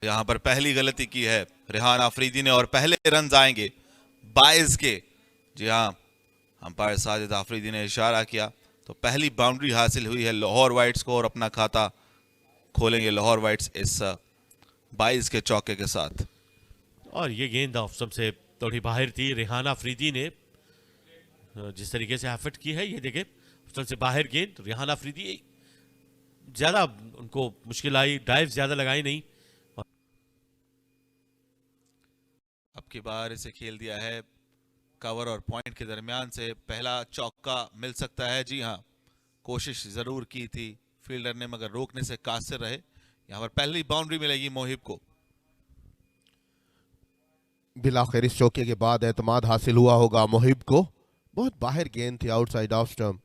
यहाँ पर पहली गलती की है रेहान आफरीदी ने और पहले रन आएंगे 22 के। जी हाँ, अंपायर साजिद आफरीदी ने इशारा किया तो पहली बाउंड्री हासिल हुई है लाहौर वाइट्स को और अपना खाता खोलेंगे लाहौर वाइट्स इस 22 के चौके के साथ। और ये गेंद ऑफ स्टंप से थोड़ी बाहर थी। रेहान आफरीदी ने जिस तरीके से एफर्ट की है, ये देखे स्टंप से बाहर गेंद। रेहान आफरीदी ज्यादा उनको मुश्किल आई, ड्राइव ज्यादा लगाई नहीं। अब की बार इसे खेल दिया है कवर और पॉइंट के दरमियान से, पहला चौका मिल सकता है। जी हाँ, कोशिश जरूर की थी फील्डर ने मगर रोकने से कासिर रहे। यहाँ पर पहली बाउंड्री मिलेगी मोहिब को। बिलाखिर इस चौके के बाद एतमाद हासिल हुआ होगा मोहिब को। बहुत बाहर गेंद थी आउटसाइड ऑफ स्टंप,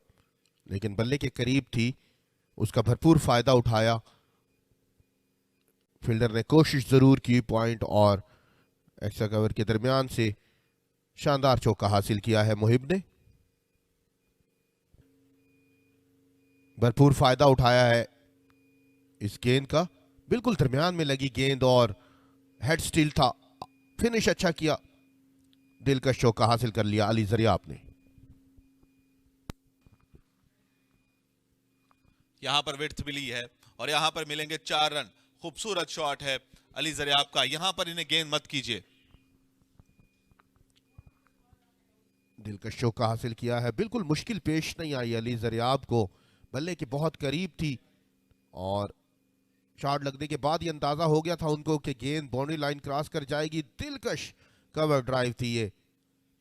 लेकिन बल्ले के करीब थी, उसका भरपूर फायदा उठाया। फील्डर ने कोशिश जरूर की, पॉइंट और एक्स्ट्रा कवर के दरमियान से शानदार चौका हासिल किया है मोहिब ने। भरपूर फायदा उठाया है इस गेंद का, बिल्कुल दरमियान में लगी गेंद और हेड स्टील था। फिनिश अच्छा किया, दिलकश चौका हासिल कर लिया अली जरियाब ने। यहां पर विड्थ मिली है और यहां पर मिलेंगे 4 रन। खूबसूरत शॉट है अली जरियाब का, यहां पर इन्हें गेंद मत कीजिए। दिलकश चौका हासिल किया है, बिल्कुल मुश्किल पेश नहीं आई अली जरियाब को, बल्ले के बहुत करीब थी और शॉट लगने के बाद ही अंदाजा हो गया था उनको कि गेंद बाउंड्री लाइन क्रॉस कर जाएगी। दिलकश कवर ड्राइव थी ये,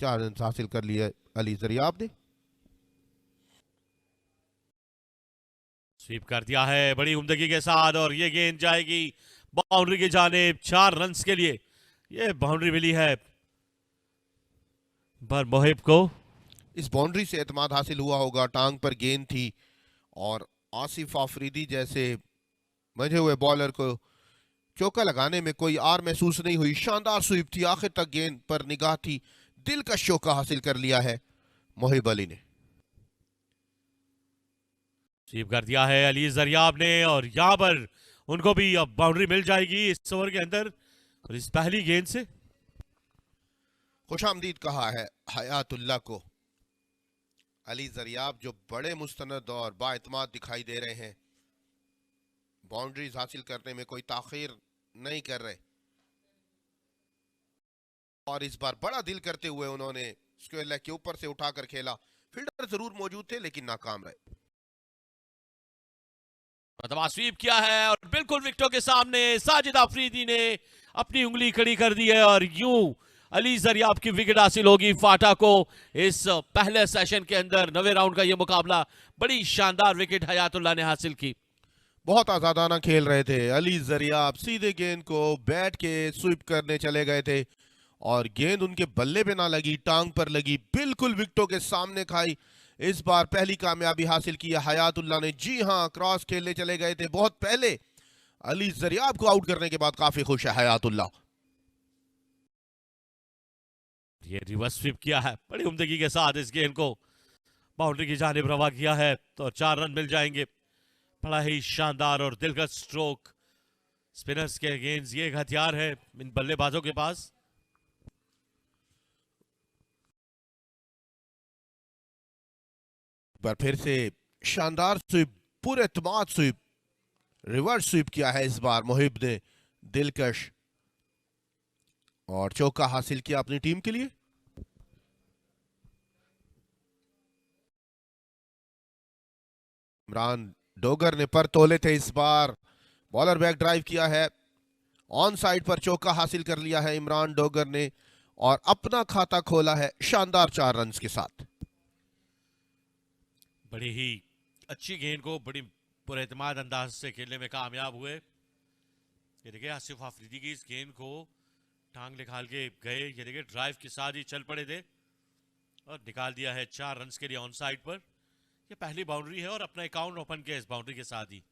4 रन हासिल कर लिए अली जरियाब ने। स्वीप कर दिया है बड़ी उम्दगी के साथ और ये गेंद जाएगी बाउंड्री की जानिब 4 रन के लिए। ये बाउंड्री मिली है पर मोहिब को। इस बाउंड्री से एतमाद हासिल हुआ होगा, टांग पर गेंद थी और आसिफ आफरीदी जैसे मंझे हुए बॉलर को चौका लगाने में कोई आर महसूस नहीं हुई। शानदार स्वीप थी, आखिर तक गेंद पर निगाह थी। दिलकश चौका हासिल कर लिया है मोहिब अली ने। स्वीप कर दिया है अली जरियाब ने और यहां पर उनको भी अब बाउंड्री मिल जाएगी इस ओवर के अंदर और इस पहली गेंद से। खुशामदीद कहा है हयातुल्लाह को। अली जरियाब जो बड़े मुस्तनद और बाएतमाद दिखाई दे रहे हैं, बाउंड्रीज हासिल करने में कोई ताखीर नहीं कर रहे और इस बार बड़ा दिल करते हुए उन्होंने स्क्वायर लेग के ऊपर से उठाकर खेला। फील्डर जरूर मौजूद थे लेकिन नाकाम रहे। स्वीप किया है और बिल्कुल विकेटों के सामने साजिद आफरीदी ने अपनी उंगली खड़ी कर दी है और यूं अली जरियाब की विकेट हासिल होगी फाटा को। इस पहले सेशन के अंदर 9वें राउंड का यह मुकाबला, बड़ी शानदार विकेट हयातुल्लाह ने हासिल की। बहुत आजादाना खेल रहे थे अली जरियाब, सीधे गेंद को बैट के स्वीप करने चले गए थे और गेंद उनके बल्ले पे ना लगी, टांग पर लगी, बिल्कुल विकेटों के सामने खाई। इस बार पहली कामयाबी हासिल की है हयातुल्लाह ने। जी हां, क्रॉस खेलने चले गए थे बहुत पहले, अली जरियाब को आउट करने के बाद काफी खुश है हयातुल्लाह। ये रिवर्स स्वीप किया है बड़ी उम्दगी के साथ, इस गेंद को बाउंड्री की जानिब रवा किया है तो 4 रन मिल जाएंगे। बड़ा ही शानदार और दिलकश स्ट्रोक स्पिनर्स के अगेंस्ट ये एक हथियार है इन बल्लेबाजों के पास। पर फिर से शानदार स्वीप, पूरे एतमाद स्वीप, रिवर्स स्वीप किया है इस बार मोहिब ने। दिलकश और चौका हासिल किया अपनी टीम के लिए। इमरान डोगर ने पर तोले थे इस बार, बॉलर बैक ड्राइव किया है, ऑन साइड पर चौका हासिल कर लिया है इमरान डोगर ने और अपना खाता खोला है शानदार 4 रन के साथ। बड़ी ही अच्छी गेंद को बड़ी पुरएतमाद अंदाज से खेलने में कामयाब हुए। ये देखिए आसिफ आफरीदी की इस गेंद को टांग निकाल के गए, ये देखिए ड्राइव के साथ ही चल पड़े थे और निकाल दिया है 4 रन के लिए ऑन साइड पर। ये पहली बाउंड्री है और अपना अकाउंट ओपन किया इस बाउंड्री के साथ ही।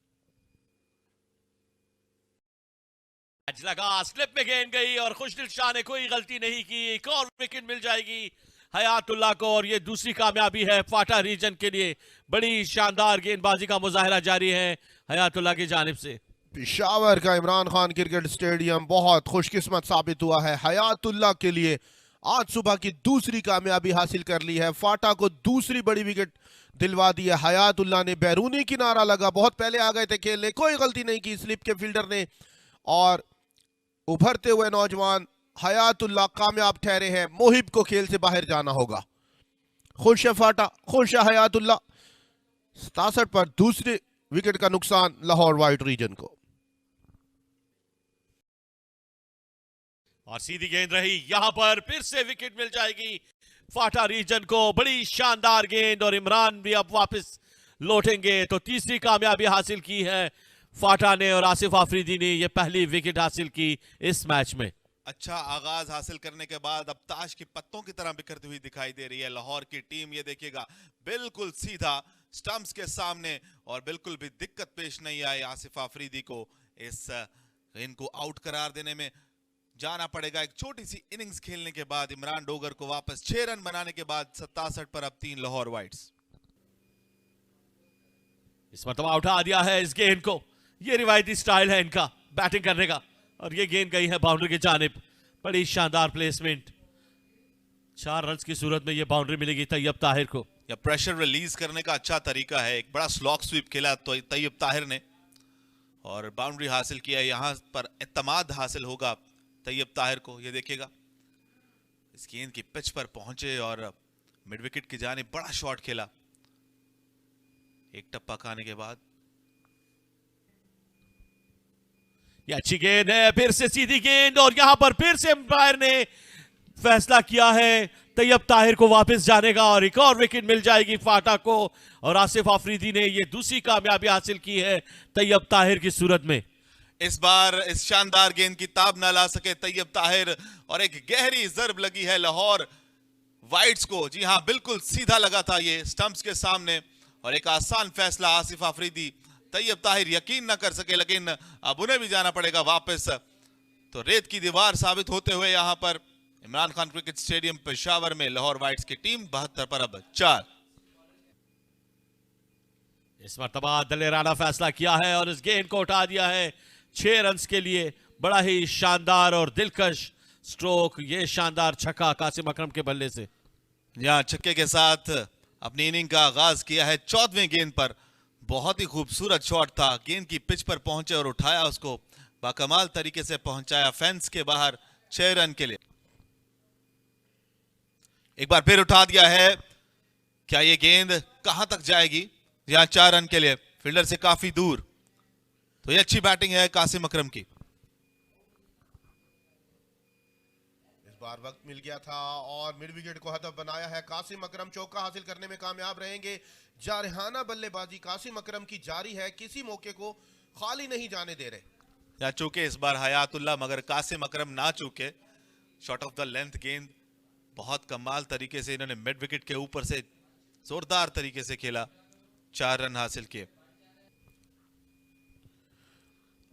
लगा स्लिप में गेंद गई और खुशदिल शाह ने कोई गलती नहीं की, एक और विकेट मिल जाएगी हयातुल्लाह को और ये दूसरी कामयाबी है फाटा रीजन के लिए। बड़ी शानदार गेंदबाजी का मुजाहरा जारी है हयातुल्लाह की जानिब से। पेशावर का इमरान खान क्रिकेट स्टेडियम बहुत खुशकिस्मत साबित हुआ है हयातुल्लाह के लिए। आज सुबह की दूसरी कामयाबी हासिल कर ली है, फाटा को दूसरी बड़ी विकेट दिलवा दी है। हयातुल्लाह ने बैरूनी किनारा लगा, बहुत पहले आ गए थे खेलने, कोई गलती नहीं की स्लिप के फील्डर ने, और उभरते हुए नौजवान हयातुल्लाह कामयाब ठहरे हैं। मोहिब को खेल से बाहर जाना होगा। खुश है फाटा, खुश है हयातुल्लाह। 67 पर दूसरे विकेट का नुकसान लाहौर व्हाइट रीजन को। और सीधी गेंद रही, यहां पर फिर से विकेट मिल जाएगी फाटा रीजन को। बड़ी शानदार गेंद, और इमरान भी अब वापस लौटेंगे। तो तीसरी कामयाबी हासिल की है फाटा ने, और आसिफ आफरीदी ने ये पहली विकेट हासिल की इस मैच में। अच्छा आगाज हासिल करने के बाद अब ताश के पत्तों की तरह बिखरती हुई दिखाई दे रही है लाहौर की टीम। ये देखिएगा बिल्कुल सीधा स्टंप्स के सामने, और बिल्कुल भी दिक्कत पेश नहीं आई आसिफ आफरीदी को इस इनको आउट करार देने में। जाना पड़ेगा एक छोटी सी इनिंग्स खेलने के बाद इमरान डोगर को वापस 6 रन बनाने के बाद 67 पर अब 3 लाहौर व्हाइट्स। इस मरतबा उठा दिया है इस गेंद को। ये रिवायती स्टाइल है इनका बैटिंग करने का, और ये गेंद गई है बाउंड्री की जानिब। बड़ी शानदार प्लेसमेंट, 4 रन की सूरत में ये बाउंड्री मिलेगी तैयब ताहिर को। या प्रेशर रिलीज करने का अच्छा तरीका है। एक बड़ा स्लॉक स्वीप खेला तो तैयब ताहिर ने, और बाउंड्री हासिल किया। यहां पर एतमाद हासिल होगा तैयब ताहिर को। ये देखिएगा इस गेंद की पिच पर पहुंचे और मिड विकेट की जानिब बड़ा शॉट खेला एक टप्पा खाने के बाद। ये अच्छी गेंद है, फिर से सीधी गेंद, और यहां पर फिर से अंपायर ने फैसला किया है तैयब ताहिर को वापस जाने का, और एक और विकेट मिल जाएगी फाटा को। और आसिफ आफरीदी ने ये दूसरी कामयाबी हासिल की है तैयब ताहिर की सूरत में। इस बार इस शानदार गेंद की ताब ना ला सके तैयब ताहिर, और एक गहरी जर्ब लगी है लाहौर व्हाइट्स को। जी हां, बिल्कुल सीधा लगा था ये स्टंप्स के सामने, और एक आसान फैसला आसिफ आफरीदी। तैयब ताहिर यकीन ना कर सके, लेकिन अब उन्हें भी जाना पड़ेगा वापस। तो रेत की दीवार साबित होते हुए यहां पर इमरान खान क्रिकेट स्टेडियम पेशावर में लाहौर व्हाइट्स की टीम 72 पर अब 4। इस मरतबा दलेराना फैसला किया है और इस गेंद को उठा दिया है 6 रन के लिए। बड़ा ही शानदार और दिलकश स्ट्रोक, ये शानदार छक्का कासिम अकरम के बल्ले से। यहां छक्के के साथ अपनी इनिंग का आगाज किया है 14वें गेंद पर। बहुत ही खूबसूरत शॉट था, गेंद की पिच पर पहुंचे और उठाया उसको, बाकमाल तरीके से पहुंचाया फेंस के बाहर 6 रन के लिए। एक बार फिर उठा दिया है, क्या ये गेंद कहां तक जाएगी? यहां 4 रन के लिए, फील्डर से काफी दूर। तो ये अच्छी बैटिंग है कासिम अकरम की। इस बार वक्त मिल गया था और मिड विकेट को हदफ बनाया है कासिम अकरम। चौका हासिल करने में कामयाब रहेंगे। जारहाना बल्लेबाजी कासिम अकरम की जारी है, किसी मौके को खाली नहीं जाने दे रहे। या चूके इस बार हयातुल्लाह, मगर कासिम अकरम ना चूके। शॉट ऑफ द लेंथ गेंद बहुत कमाल तरीके से इन्होंने मिड विकेट के ऊपर से जोरदार तरीके से खेला, 4 रन हासिल किए।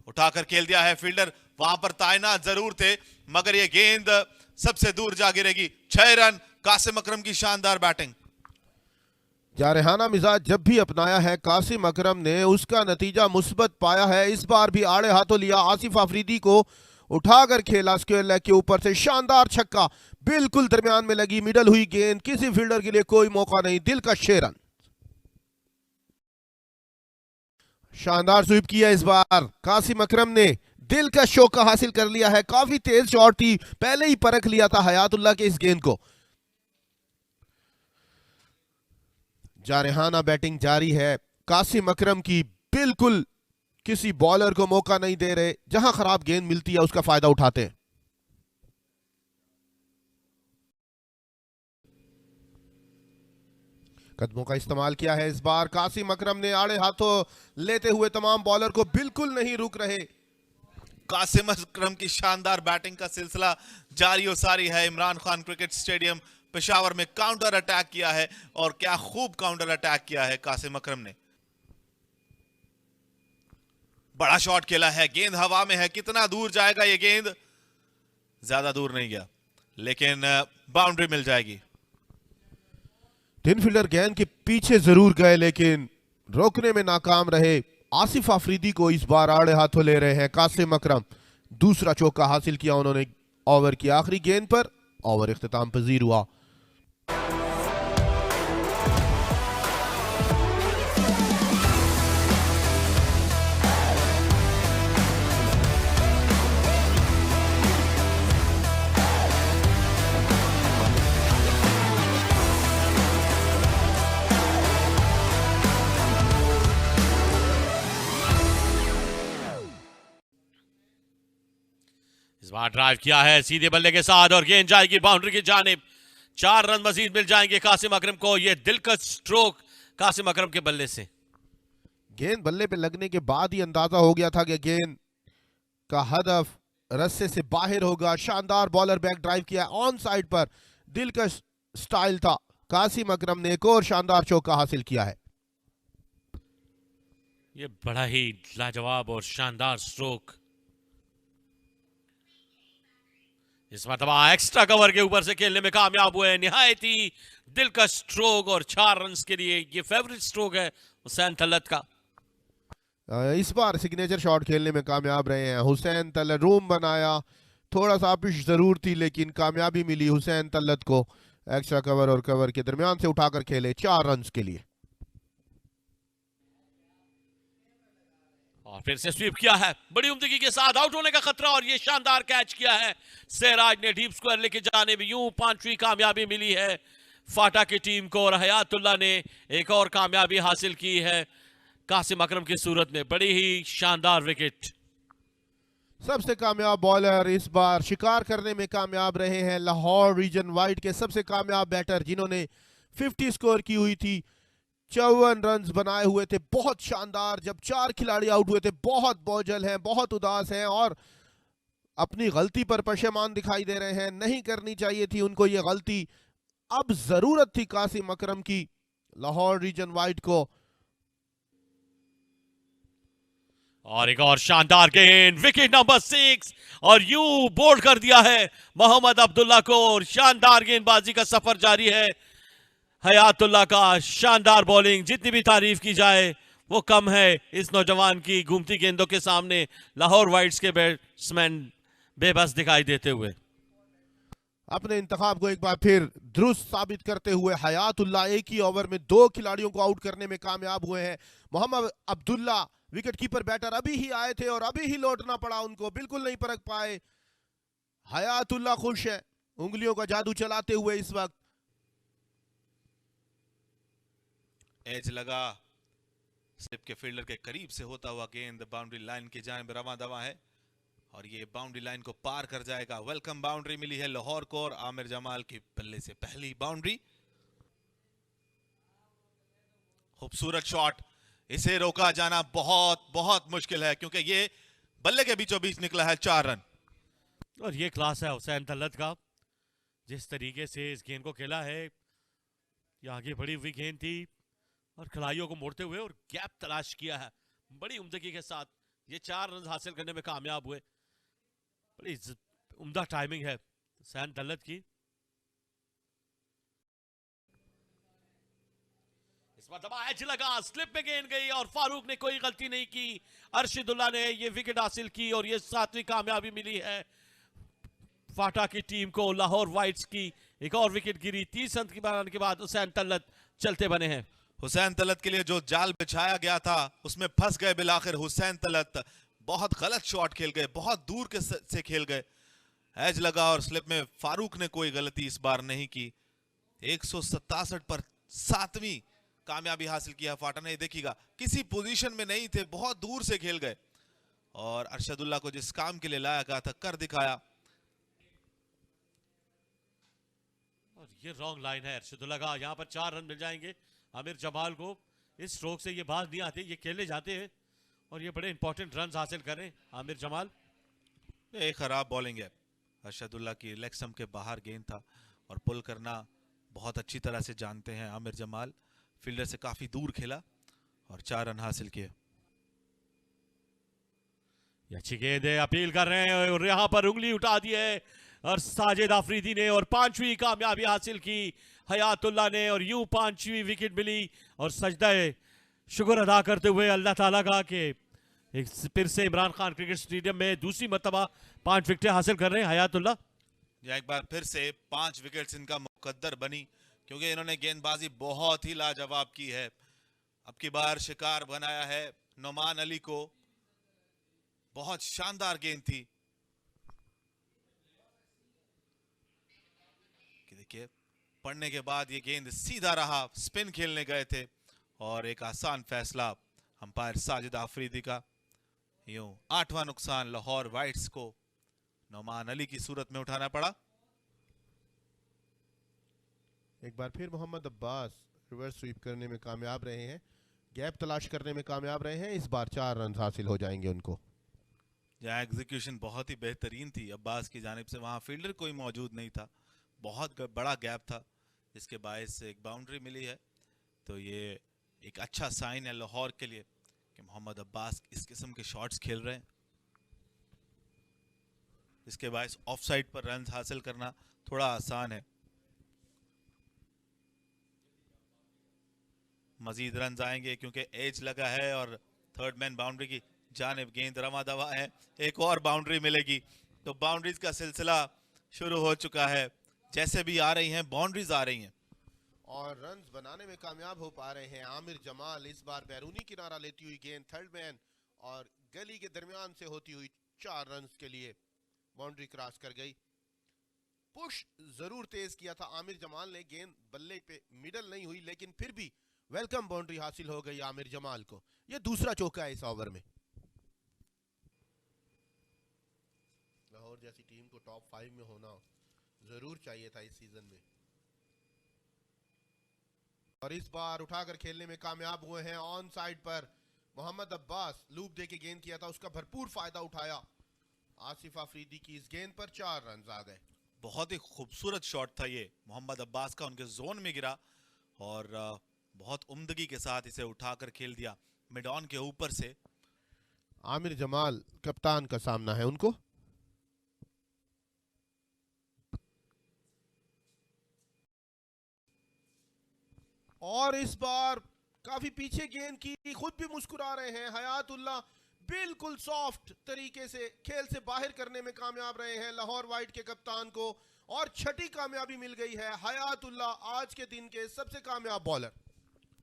उठाकर खेल दिया है फील्डर, वहां पर तैनात जरूर थे, मगर यह गेंद सबसे दूर जा गिरेगी। 6 रन, कासिम अकरम की शानदार बैटिंग। जारहाना मिजाज जब भी अपनाया है कासिम अकरम ने, उसका नतीजा मुस्बत पाया है। इस बार भी आड़े हाथों लिया, आसिफ आफरीदी को उठाकर खेला स्क्वायर लेग के ऊपर से, शानदार छक्का, बिल्कुल दरमियान में लगी, मिडल हुई गेंद, किसी फील्डर के लिए कोई मौका नहीं, दिल का 6 रन। शानदार स्वीप किया इस बार कासिम अकरम ने, दिल का शौका हासिल कर लिया है। काफी तेज शॉट थी, पहले ही परख लिया था हयातुल्लाह के इस गेंद को। जारहाना बैटिंग जारी है कासिम अकरम की, बिल्कुल किसी बॉलर को मौका नहीं दे रहे, जहां खराब गेंद मिलती है उसका फायदा उठाते हैं। कदमों का इस्तेमाल किया है इस बार कासिम अकरम ने, आड़े हाथों लेते हुए तमाम बॉलर को, बिल्कुल नहीं रुक रहे। कासिम अकरम की शानदार बैटिंग का सिलसिला जारी और सारी है। इमरान खान क्रिकेट स्टेडियम पेशावर में काउंटर अटैक किया है, और क्या खूब काउंटर अटैक किया है कासिम अकरम ने। बड़ा शॉट खेला है, गेंद हवा में है, कितना दूर जाएगा ये गेंद? ज्यादा दूर नहीं गया, लेकिन बाउंड्री मिल जाएगी। तीन फील्डर गेंद के पीछे जरूर गए, लेकिन रोकने में नाकाम रहे। आसिफ आफरीदी को इस बार आड़े हाथों ले रहे हैं कासिम अकरम। दूसरा चौका हासिल किया उन्होंने ओवर की आखिरी गेंद पर। ओवर इख्तिताम पजीर हुआ। इस बार ड्राइव किया है सीधे बल्ले के साथ और गेंद जाएगी बाउंड्री की जानिब। 4 रन मजीद मिल जाएंगे कासिम अकरम को। यह दिलकश स्ट्रोक कासिम अकरम के बल्ले से। गेंद बल्ले पे लगने के बाद ही अंदाजा हो गया था कि गेंद का हदफ रस्से से बाहर होगा। शानदार बॉलर बैक ड्राइव किया ऑन साइड पर। दिलकश स्टाइल था। कासिम अकरम ने एक और शानदार चौका हासिल किया है। यह बड़ा ही लाजवाब और शानदार स्ट्रोक। इस मरतबा एक्स्ट्रा कवर के ऊपर से खेलने में कामयाब हुए। निहायत ही दिलकश स्ट्रोक और 4 रन के लिए ये फेवरेट स्ट्रोक है हुसैन तलत का। इस बार सिग्नेचर शॉट खेलने में कामयाब रहे हैं हुसैन तलत। रूम बनाया, थोड़ा सा आपिश जरूर थी लेकिन कामयाबी मिली हुसैन तलत को। एक्स्ट्रा कवर और कवर के दरमियान से उठाकर खेले 4 रन के लिए। और फिर से स्वीप किया है बड़ी उम्दगी के साथ। आउट होने का खतरा और ये शानदार कैच किया है सहराज ने डीप स्क्वायर लेके जाने में। यूं 5वीं कामयाबी मिली है फाटा की टीम को और हयातुल्लाह ने एक और कामयाबी हासिल की है कासिम अकरम की सूरत में। बड़ी ही शानदार विकेट। सबसे कामयाब बॉलर इस बार शिकार करने में कामयाब रहे हैं लाहौर रीजन वाइड के सबसे कामयाब बैटर जिन्होंने 50 स्कोर की हुई थी। 54 रन बनाए हुए थे। बहुत शानदार। जब 4 खिलाड़ी आउट हुए थे। बहुत बोझल हैं, बहुत उदास हैं और अपनी गलती पर पशेमान दिखाई दे रहे हैं। नहीं करनी चाहिए थी उनको ये गलती। अब जरूरत थी कासिम अकरम की लाहौर रीजन वाइड को। और एक और शानदार गेंद विकेट नंबर 6 और यूं बोल्ड कर दिया है मोहम्मद अब्दुल्ला को। और शानदार गेंदबाजी का सफर जारी है हयातुल्लाह का। शानदार बॉलिंग जितनी भी तारीफ की जाए वो कम है इस नौजवान की घूमती गेंदों के सामने। लाहौर वाइट्स के बैट्समैन बेबस दिखाई देते हुए अपने इंतखाब को एक बार फिर दुरुस्त साबित करते हुए हयातुल्लाह एक ही ओवर में 2 खिलाड़ियों को आउट करने में कामयाब हुए हैं। Mohammad Abdullah wicket keeper batter अभी ही आए थे और अभी ही लौटना पड़ा उनको। बिल्कुल नहीं परख पाए। हयातुल्लाह खुश है उंगलियों का जादू चलाते हुए इस वक्त। एज लगा स्लिप के फील्डर के करीब से होता हुआ गेंद बाउंड्री लाइन की जानिब रवां दवा है और ये बाउंड्री लाइन को पार कर जाएगा। वेलकम बाउंड्री मिली है लाहौर को और आमिर जमाल की बल्ले से पहली बाउंड्री। खूबसूरत शॉट। इसे रोका जाना बहुत बहुत मुश्किल है क्योंकि ये बल्ले के बीचों बीच निकला है। 4 रन। और ये क्लास है हुसैन तलत का। जिस तरीके से इस गेंद को खेला है, ये आगे बढ़ी हुई गेंद थी और खिलाड़ियों को मोड़ते हुए और गैप तलाश किया है बड़ी उम्दगी के साथ। ये 4 रन हासिल करने में कामयाब हुए। बड़ी उम्दा टाइमिंग है हुसैन तलत की। इस मरतबा एज लगा, स्लिप में गेंद गई और फारूक ने कोई गलती नहीं की। अरशदुल्ला ने ये विकेट हासिल की और ये 7वीं कामयाबी मिली है फाटा की टीम को। लाहौर वाइट्स की एक और विकेट गिरी 30 रन की बनाने के बाद हुसैन तलत चलते बने हैं। हुसैन तलत के लिए जो जाल बिछाया गया था उसमें फंस गए बिलाखिर हुसैन तलत। बहुत गलत शॉट खेल गए, बहुत दूर के से खेल गए। एज लगा और स्लिप में फारूक ने कोई गलती इस बार नहीं की। 167 पर 7वीं कामयाबी हासिल किया फाटा ने। देखिएगा किसी पोजीशन में नहीं थे, बहुत दूर से खेल गए और अरशदुल्ला को जिस काम के लिए लाया गया था कर दिखाया। और ये रॉन्ग लाइन है अरशदुल्ला का। यहाँ पर 4 रन मिल जाएंगे आमिर जमाल को। इस स्ट्रोक से ये बाज नहीं आते, ये खेलने जाते हैं और ये बड़े इंपॉर्टेंट रन हासिल करें आमिर जमाल। ये खराब बॉलिंग है अरशदुल्ला की। लेग स्टंप के बाहर गेंद था और पुल करना बहुत अच्छी तरह से जानते हैं आमिर जमाल। फील्डर से काफी दूर खेला और 4 रन हासिल किए। अच्छी गेंद है, अपील कर रहे हैं और यहाँ पर उंगली उठा दी है और साजिद आफरीदी ने और 5वीं कामयाबी हासिल की हयातुल्लाह ने और यूं 5वीं विकेट मिली और सजदा शुक्र अदा करते हुए अल्लाह ताला का कि फिर से इमरान खान क्रिकेट स्टेडियम में दूसरी मरतबा 5 विकेटें हासिल कर रहे हैं हयातुल्लाह। या एक बार फिर से 5 विकेट्स इनका मुकद्दर बनी, क्योंकि इन्होंने गेंदबाजी बहुत ही लाजवाब की है। अब की बार शिकार बनाया है नोमान अली को, बहुत शानदार गेंद थी कि देखिए पढ़ने के बाद ये गेंद सीधा रहा, स्पिन खेलने गए थे और एक आसान फैसला अंपायर साजिद आफरीदी का। यूं 8वां नुकसान लाहौर वाइट्स को नोमान अली की सूरत में उठाना पड़ा। एक बार फिर मोहम्मद अब्बास रिवर्स स्वीप करने में कामयाब रहे हैं, गैप तलाश करने में कामयाब रहे हैं। इस बार 4 रन हासिल हो जाएंगे उनको। जहाँ एग्जीक्यूशन बहुत ही बेहतरीन थी अब्बास की जानिब से, वहां फील्डर कोई मौजूद नहीं था, बहुत बड़ा गैप था जिसके बायस से एक बाउंड्री मिली है। तो ये एक अच्छा साइन है लाहौर के लिए कि मोहम्मद अब्बास इस किस्म के शॉट्स खेल रहे हैं, जिसके बायस ऑफ साइड पर रन हासिल करना थोड़ा आसान है। मजीद रन आएंगे क्योंकि एज लगा है और थर्ड मैन बाउंड्री की जानिब गेंद रवा दवा है, एक और बाउंड्री मिलेगी तो बाउंड्रीज का सिलसिला शुरू हो चुका है। जैसे भी आ रही हैं बाउंड्रीज आ रही हैं और रन्स बनाने में कामयाब हो पा रहे हैं आमिर जमाल। इस बार बैरूनी किनारा लेती हुई गेंद थर्ड मैन और गली के दरमियान से होती हुई 4 रन्स के लिए बाउंड्री क्रॉस कर गई। पुश जरूर तेज किया था आमिर जमाल ने, गेंद बल्ले पे मिडल नहीं हुई, लेकिन फिर भी वेलकम बाउंड्री हासिल हो गई आमिर जमाल को। यह दूसरा चौका है इस ओवर में। लाहौर जैसी टीम को टॉप 5 में होना जरूर चाहिए था इस सीजन में, और इस बार उठाकर खेलने में कामयाब हुए हैं। ऑन साइड पर मोहम्मद अब्बास लूप दे के गेंद किया था, उसका भरपूर फायदा उठाया आसिफ आफरीदी की इस गेंद पर 4 रन आ गए। बहुत ही खूबसूरत शॉट था ये मोहम्मद अब्बास का, उनके जोन में गिरा और बहुत उम्दगी के साथ इसे उठाकर खेल दिया मिड ऑन के ऊपर से। आमिर जमाल कप्तान का सामना है उनको। और इस बार काफी पीछे गेंद की, खुद भी मुस्कुरा रहे हैं हयातुल्लाह, बिल्कुल सॉफ्ट तरीके से खेल से बाहर करने में कामयाब रहे हैं लाहौर वाइट के कप्तान को, और छठी कामयाबी मिल गई है हयातुल्लाह, आज के दिन के सबसे कामयाब बॉलर।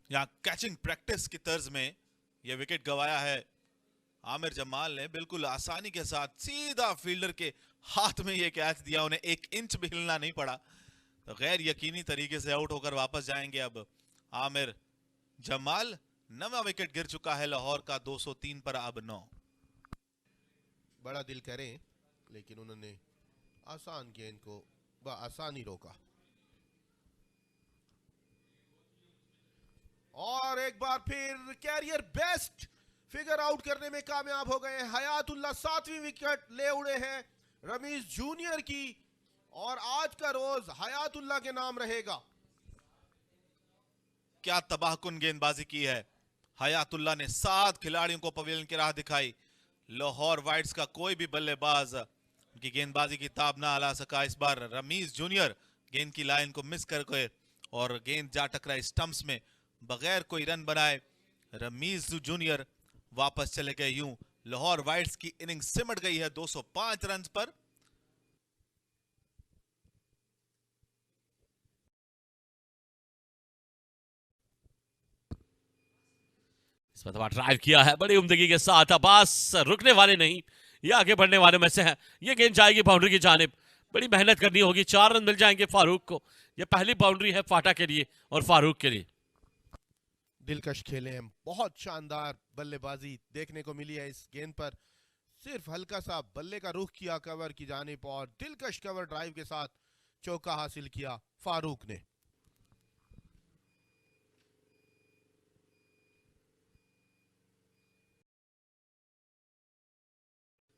यहाँ कैचिंग प्रैक्टिस की तर्ज में यह विकेट गवाया है आमिर जमाल ने, बिल्कुल आसानी के साथ सीधा फील्डर के हाथ में यह कैच दिया, उन्हें 1 इंच भी हिलना नहीं पड़ा। तो गैर यकीनी तरीके से आउट होकर वापस जाएंगे अब आमिर जमाल। 9वां विकेट गिर चुका है लाहौर का, 203 पर अब 9। बड़ा दिल करें लेकिन उन्होंने आसान गेंद को आसानी रोका। और एक बार फिर कैरियर बेस्ट फिगर आउट करने में कामयाब हो गए हयातुल्लाह। 7वीं विकेट ले उड़े हैं रमीज जूनियर की, और आज का रोज हयातुल्लाह के नाम रहेगा। क्या तबाहकुन गेंदबाजी की है हयातुल्लाह ने, 7 खिलाड़ियों को पवेलियन की राह दिखाई। लाहौर वाइट्स का कोई भी बल्लेबाज उनकी गेंदबाजी की ताब ना ला सका। इस बार रमीज जूनियर गेंद की लाइन को मिस कर गए और गेंद जा टकराई स्टंप्स में, बगैर कोई रन बनाए रमीज जूनियर वापस चले गए। यूं लाहौर वाइट्स की इनिंग सिमट गई है 205 रन पर। इस मरतबा ड्राइव किया है बड़ी उम्दगी के साथ, अब्बास रुकने वाले नहीं, ये आगे बढ़ने वाले में से है। ये गेंद जाएगी बाउंड्री की जानिब, बड़ी मेहनत करनी होगी, 4 रन मिल जाएंगे फारूक को। ये पहली बाउंड्री है फाटा के लिए और फारूक के लिए। दिलकश खेले हैं, बहुत शानदार बल्लेबाजी देखने को मिली है इस गेंद पर। सिर्फ हल्का सा बल्ले का रुख किया कवर की जानिब और दिलकश कवर ड्राइव के साथ चौका हासिल किया फारूक ने।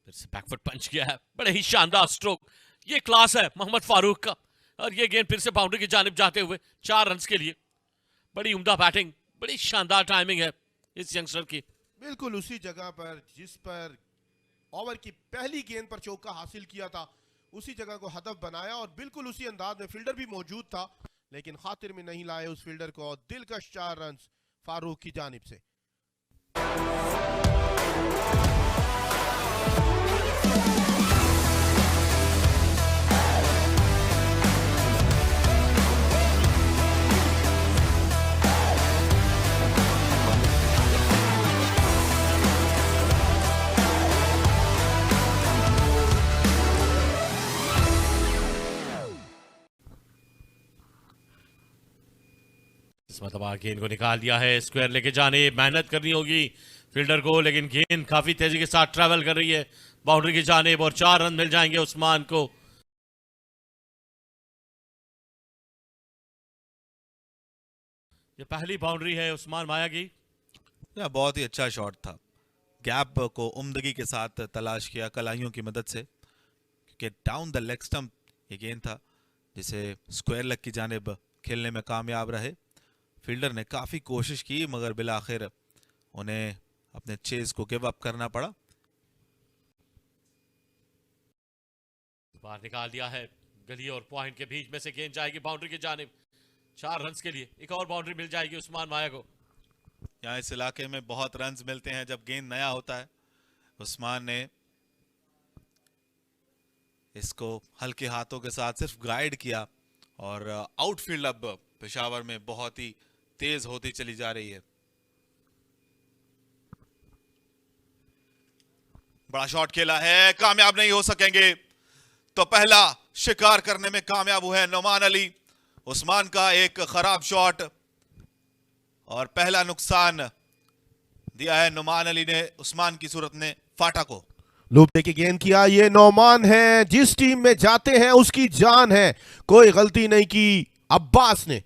फिर से बैकफुट पंच किया है, बड़े ही शानदार स्ट्रोक, ये क्लास है मोहम्मद फारूक का। और ये गेंद फिर से बाउंड्री की जानिब जाते हुए 4 रन के लिए। बड़ी उम्दा बैटिंग, बड़ी शानदार टाइमिंग है इस यंगस्टर की। बिल्कुल उसी जगह पर जिस पर ओवर की पहली गेंद पर चौका हासिल किया था, उसी जगह को हदफ बनाया और बिल्कुल उसी अंदाज में फील्डर भी मौजूद था, लेकिन खातिर में नहीं लाए उस फील्डर को। दिलकश 4 रन फारूक की जानिब से। इस मतलब गेंद को निकाल दिया है, स्क्वायर लेके जाने मेहनत करनी होगी फील्डर को, लेकिन गेंद काफी तेजी के साथ ट्रैवल कर रही है बाउंड्री की जानिब और 4 रन मिल जाएंगे उस्मान को। ये पहली बाउंड्री है उस्मान माया की। यह बहुत ही अच्छा शॉट था, गैप को उम्दगी के साथ तलाश किया कलाइयों की मदद से, क्योंकि डाउन द लेग स्टंप ये गेंद था जिसे स्क्वायर लेग की जानिब खेलने में कामयाब रहे। फील्डर ने काफी कोशिश की मगर बिलाखिर उन्हें अपने चेज को गिव अप करना पड़ा। बाहर निकाल दिया है, गली और पॉइंट के बीच में से गेंद जाएगी बाउंड्री की जानिब, 4 रन के लिए एक और बाउंड्री मिल जाएगी उस्मान माया को। यहाँ इस इलाके में बहुत रन्स मिलते हैं जब गेंद नया होता है। उस्मान ने इसको हल्के हाथों के साथ सिर्फ गाइड किया और आउटफील्ड अब पेशावर में बहुत ही तेज होती चली जा रही है। बड़ा शॉट खेला है, कामयाब नहीं हो सकेंगे, तो पहला शिकार करने में कामयाब हुए नोमान अली। उस्मान का एक खराब शॉट और पहला नुकसान दिया है नोमान अली ने उस्मान की सूरत में फाटा को। लूप लेके गेंद किया, ये नोमान है, जिस टीम में जाते हैं उसकी जान है, कोई गलती नहीं की अब्बास ने।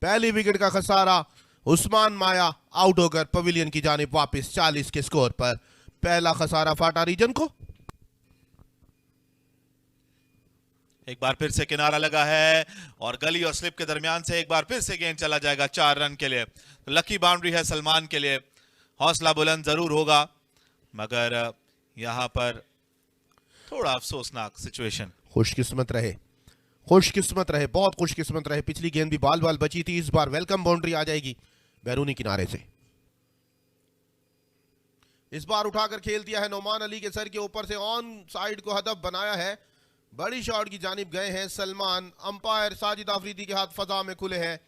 पहली विकेट का खसारा, उस्मान माया आउट होकर पवेलियन की जानिब वापस 40 के स्कोर पर। पहला खसारा फाटा रीजन को। एक बार फिर से किनारा लगा है और गली और स्लिप के दरमियान से एक बार फिर से गेंद चला जाएगा 4 रन के लिए। तो लकी बाउंड्री है सलमान के लिए, हौसला बुलंद जरूर होगा मगर यहां पर थोड़ा अफसोसनाक सिचुएशन। खुशकिस्मत रहे, खुशकिस्मत रहे, बहुत खुशकिस्मत रहे। पिछली गेंद भी बाल बाल बची थी, इस बार वेलकम बाउंड्री आ जाएगी बैरूनी किनारे से। इस बार उठाकर खेल दिया है नोमान अली के सर के ऊपर से, ऑन साइड को हदफ बनाया है। बड़ी शॉट की जानिब गए हैं सलमान, अंपायर साजिद आफरीदी के हाथ फजा में खुले हैं।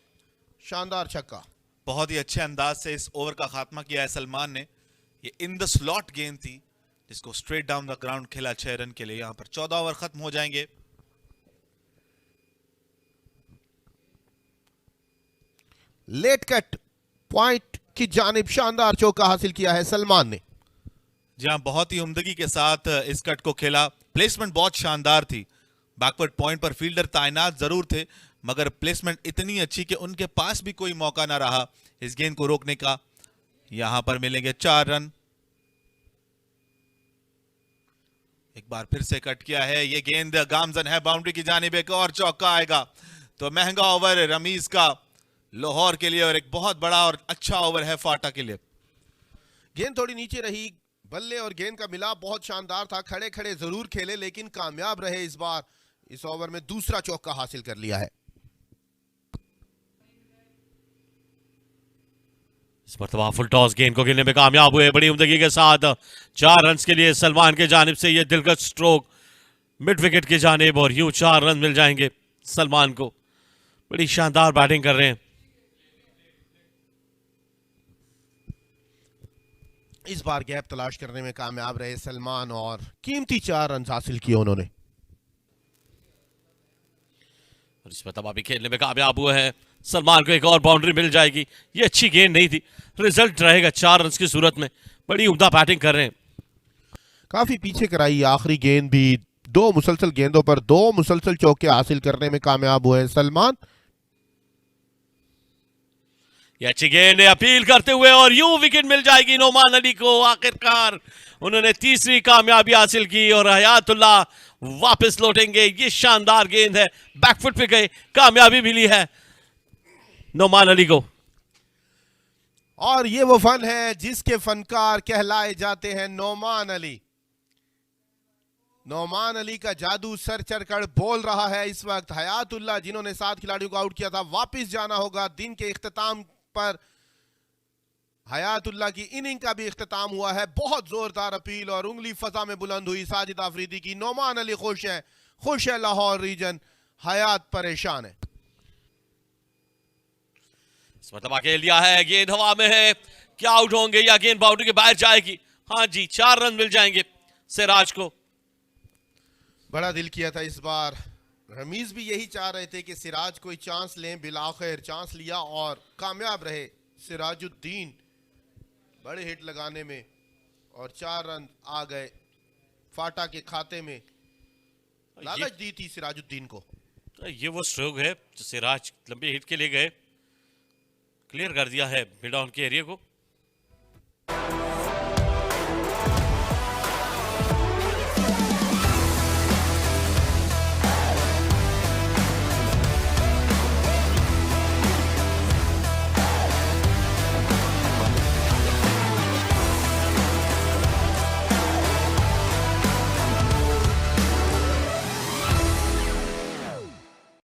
शानदार छक्का, बहुत ही अच्छे अंदाज से इस ओवर का खात्मा किया है सलमान ने। ये इन द स्लॉट गेंद थी जिसको स्ट्रेट डाउन द ग्राउंड खेला 6 रन के लिए। यहां पर 14 ओवर खत्म हो जाएंगे। लेट कट पॉइंट की जानिब शानदार चौका हासिल किया है सलमान ने। जहां बहुत ही उम्दगी के साथ इस कट को खेला, प्लेसमेंट बहुत शानदार थी। बैकवर्ड पॉइंट पर फील्डर तैनात जरूर थे मगर प्लेसमेंट इतनी अच्छी कि उनके पास भी कोई मौका ना रहा इस गेंद को रोकने का। यहां पर मिलेंगे 4 रन। एक बार फिर से कट किया है, ये गेंद गामजन है बाउंड्री की जानिब, एक और चौका आएगा तो महंगा ओवर रमीज का लाहौर के लिए और एक बहुत बड़ा और अच्छा ओवर है फाटा के लिए। गेंद थोड़ी नीचे रही, बल्ले और गेंद का मिलाप बहुत शानदार था। खड़े खड़े जरूर खेले लेकिन कामयाब रहे। इस बार इस ओवर में दूसरा चौका हासिल कर लिया है। इस मरतबा फुल टॉस गेंद को खेलने में कामयाब हुए बड़ी उम्दगी के साथ। 4 रन के लिए सलमान के जानिब से ये दिलकश स्ट्रोक मिड विकेट की जानिब और यूं 4 रन मिल जाएंगे सलमान को। बड़ी शानदार बैटिंग कर रहे हैं। इस बार गैप तलाश करने में कामयाब रहे सलमान और कीमती 4 रन हासिल किए उन्होंने। और इस मरतबा भी खेलने में कामयाब हुए हैं सलमान को, एक और बाउंड्री मिल जाएगी। ये अच्छी गेंद नहीं थी, रिजल्ट रहेगा 4 रन की सूरत में। बड़ी उम्दा बैटिंग कर रहे हैं। काफी पीछे कराई आखिरी गेंद भी, 2 मुसलसल गेंदों पर 2 मुसलसल चौके हासिल करने में कामयाब हुए सलमान। ये अच्छी गेंद अपील करते हुए और यूं विकेट मिल जाएगी नोमान अली को। आखिरकार उन्होंने तीसरी कामयाबी हासिल की और हयातुल्लाह वापस लौटेंगे। ये शानदार गेंद है, बैकफुट पे गए, कामयाबी मिली है नोमान अली को। और ये वो फन है जिसके फनकार कहलाए जाते हैं नोमान अली। नोमान अली का जादू सर चढ़कर बोल रहा है इस वक्त। हयातुल्लाह जिन्होंने 7 खिलाड़ियों को आउट किया था, वापस जाना होगा दिन के इख्तिताम पर। हयातुल्लाह की इनिंग का भी इख्तिताम हुआ है। बहुत जोरदार अपील और उंगली फजा में बुलंद हुई साजिद आफरीदी की। नोमान अली खुश है लाहौर रीजन, हयात परेशान है। इस मतलब खेल दिया है, गेंद हवा में है, क्या आउट होंगे या गेंद बाउंड्री के बाहर जाएगी? हाँ जी, 4 रन मिल जाएंगे सिराज को। बड़ा दिल किया था इस बार, रमीज भी यही चाह रहे थे कि सिराज कोई चांस लें, बिलाखिर चांस लिया और कामयाब रहे सिराजुद्दीन बड़े हिट लगाने में और 4 रन आ गए फाटा के खाते में। लालच दी थी सिराजुद्दीन को। ये वो स्ट्रोक है जो सिराज लंबे हिट के लिए गए, क्लियर कर दिया है मिड ऑन के एरिया को।